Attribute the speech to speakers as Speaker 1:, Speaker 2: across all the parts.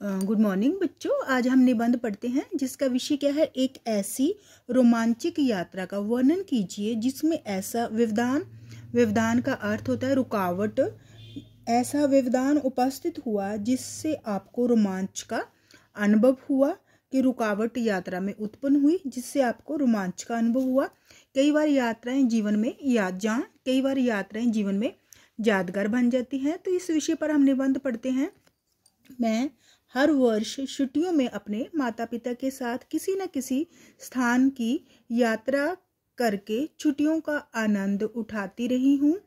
Speaker 1: Good morning बच्चों। आज हम निबंध पढ़ते हैं जिसका विषय क्या है, एक ऐसी रोमांचक यात्रा का वर्णन कीजिए जिसमें ऐसा व्यवधान का अर्थ होता है रुकावट, ऐसा व्यवधान उपस्थित हुआ जिससे आपको रोमांच का अनुभव हुआ। कि रुकावट यात्रा में उत्पन्न हुई जिससे आपको रोमांच का अनुभव हुआ। कई बार यात्राएं जीवन में यादगार बन जाती हैं। तो इस विषय पर हम निबंध पढ़ते हैं। मैं हर वर्ष छुट्टियों में अपने माता पिता के साथ किसी न किसी स्थान की यात्रा करके छुट्टियों का आनंद उठाती रही हूँ।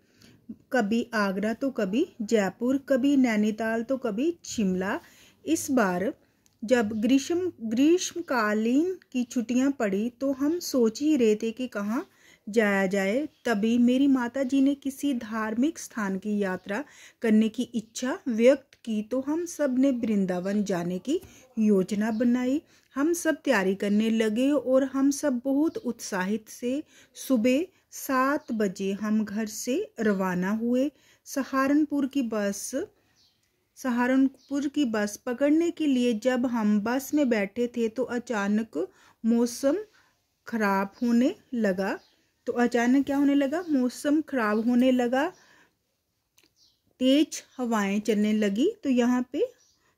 Speaker 1: कभी आगरा तो कभी जयपुर, कभी नैनीताल तो कभी शिमला। इस बार जब ग्रीष्मकालीन की छुट्टियां पड़ी तो हम सोच ही रहे थे कि कहाँ जाया जाए। तभी मेरी माता जी ने किसी धार्मिक स्थान की यात्रा करने की इच्छा व्यक्त की तो हम सब ने वृंदावन जाने की योजना बनाई। हम सब तैयारी करने लगे और हम सब बहुत उत्साहित से सुबह 7 बजे हम घर से रवाना हुए। सहारनपुर की बस पकड़ने के लिए जब हम बस में बैठे थे तो अचानक मौसम खराब होने लगा। मौसम खराब होने लगा, तेज हवाएं चलने लगी। तो यहाँ पे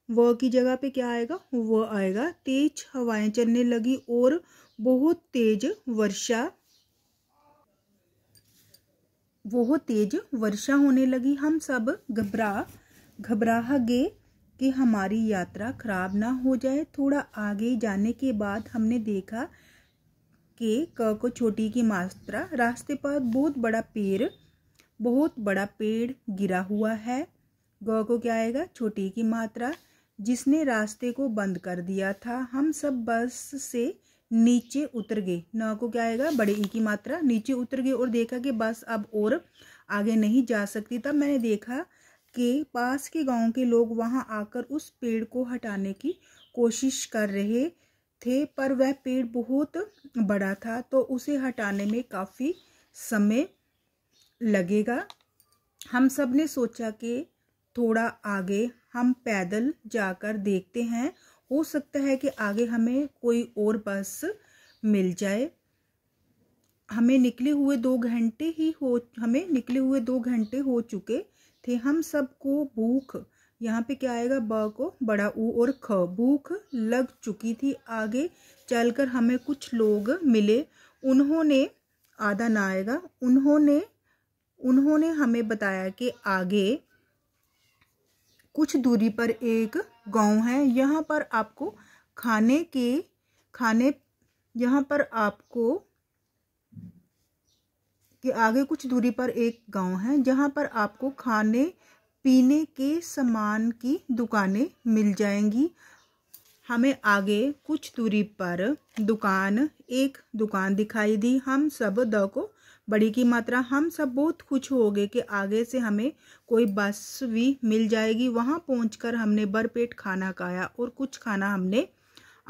Speaker 1: वह की जगह पे क्या आएगा, वह आएगा। तेज हवाएं चलने लगी और बहुत तेज वर्षा होने लगी। हम सब घबरा गए कि हमारी यात्रा खराब ना हो जाए। थोड़ा आगे जाने के बाद हमने देखा कि क को छोटी की मात्रा रास्ते पर बहुत बड़ा पेड़ गिरा हुआ है। ग को क्या आएगा, छोटी की मात्रा, जिसने रास्ते को बंद कर दिया था। हम सब बस से नीचे उतर गए। न को क्या आएगा, बड़े ई की मात्रा, नीचे उतर गए और देखा कि बस अब और आगे नहीं जा सकती। तब मैंने देखा कि पास के गांव के लोग वहां आकर उस पेड़ को हटाने की कोशिश कर रहे थे, पर वह पेड़ बहुत बड़ा था तो उसे हटाने में काफ़ी समय लगेगा। हम सब ने सोचा कि थोड़ा आगे हम पैदल जाकर देखते हैं, हो सकता है कि आगे हमें कोई और बस मिल जाए। हमें निकले हुए 2 घंटे हो चुके थे। हम सबको भूख, यहाँ पे क्या आएगा, ब को बड़ा ऊ और ख, भूख लग चुकी थी। आगे चलकर हमें कुछ लोग मिले। उन्होंने हमें बताया कि आगे कुछ दूरी पर एक गांव है। यहाँ पर आपको आगे कुछ दूरी पर एक गांव है जहाँ पर आपको खाने पीने के सामान की दुकानें मिल जाएंगी। हमें आगे कुछ दूरी पर एक दुकान दिखाई दी। हम सब द को बड़ी की मात्रा, हम सब बहुत खुश हो गए कि आगे से हमें कोई बस भी मिल जाएगी। वहां पहुंचकर हमने भरपेट खाना खाया और कुछ खाना हमने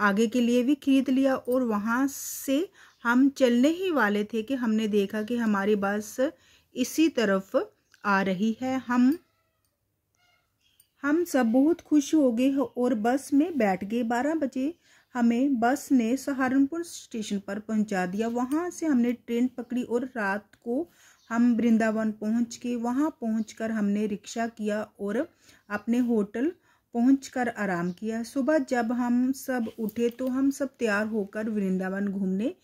Speaker 1: आगे के लिए भी खरीद लिया और वहां से हम चलने ही वाले थे कि हमने देखा कि हमारी बस इसी तरफ आ रही है। हम सब बहुत खुश हो गए और बस में बैठ गए। 12 बजे हमें बस ने सहारनपुर स्टेशन पर पहुंचा दिया। वहां से हमने ट्रेन पकड़ी और रात को हम वृंदावन पहुंच गए। वहां पहुंचकर हमने रिक्शा किया और अपने होटल पहुंचकर आराम किया। सुबह जब हम सब उठे तो हम सब तैयार होकर वृंदावन घूमने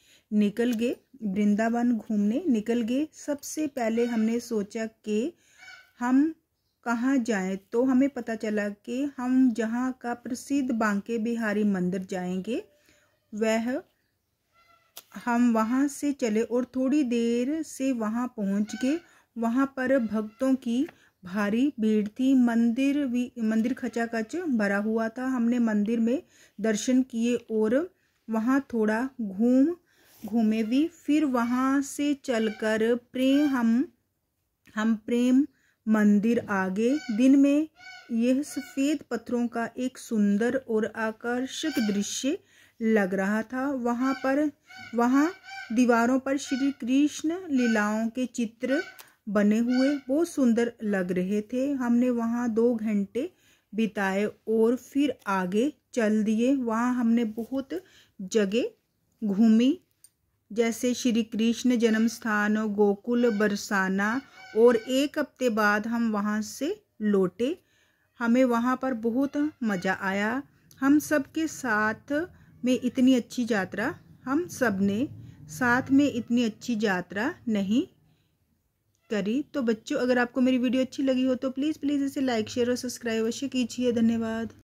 Speaker 1: निकल गए। सबसे पहले हमने सोचा कि हम कहाँ जाएं, तो हमें पता चला कि हम जहाँ का प्रसिद्ध बांके बिहारी मंदिर जाएंगे। हम वहाँ से चले और थोड़ी देर से वहाँ पहुँच गए। वहाँ पर भक्तों की भारी भीड़ थी। मंदिर खचाखच भरा हुआ था। हमने मंदिर में दर्शन किए और वहाँ थोड़ा घूमे भी। फिर वहाँ से चलकर हम प्रेम मंदिर आ गए। दिन में यह सफ़ेद पत्थरों का एक सुंदर और आकर्षक दृश्य लग रहा था। वहाँ दीवारों पर श्री कृष्ण लीलाओं के चित्र बने हुए बहुत सुंदर लग रहे थे। हमने वहाँ 2 घंटे बिताए और फिर आगे चल दिए। वहाँ हमने बहुत जगह घूमी, जैसे श्री कृष्ण जन्म स्थान, गोकुल, बरसाना, और 1 हफ्ते बाद हम वहाँ से लौटे। हमें वहाँ पर बहुत मज़ा आया। हम सब के साथ में इतनी अच्छी यात्रा, हम सब ने साथ में इतनी अच्छी यात्रा नहीं करी। तो बच्चों, अगर आपको मेरी वीडियो अच्छी लगी हो तो प्लीज़ इसे लाइक, शेयर और सब्सक्राइब अवश्य कीजिए। धन्यवाद।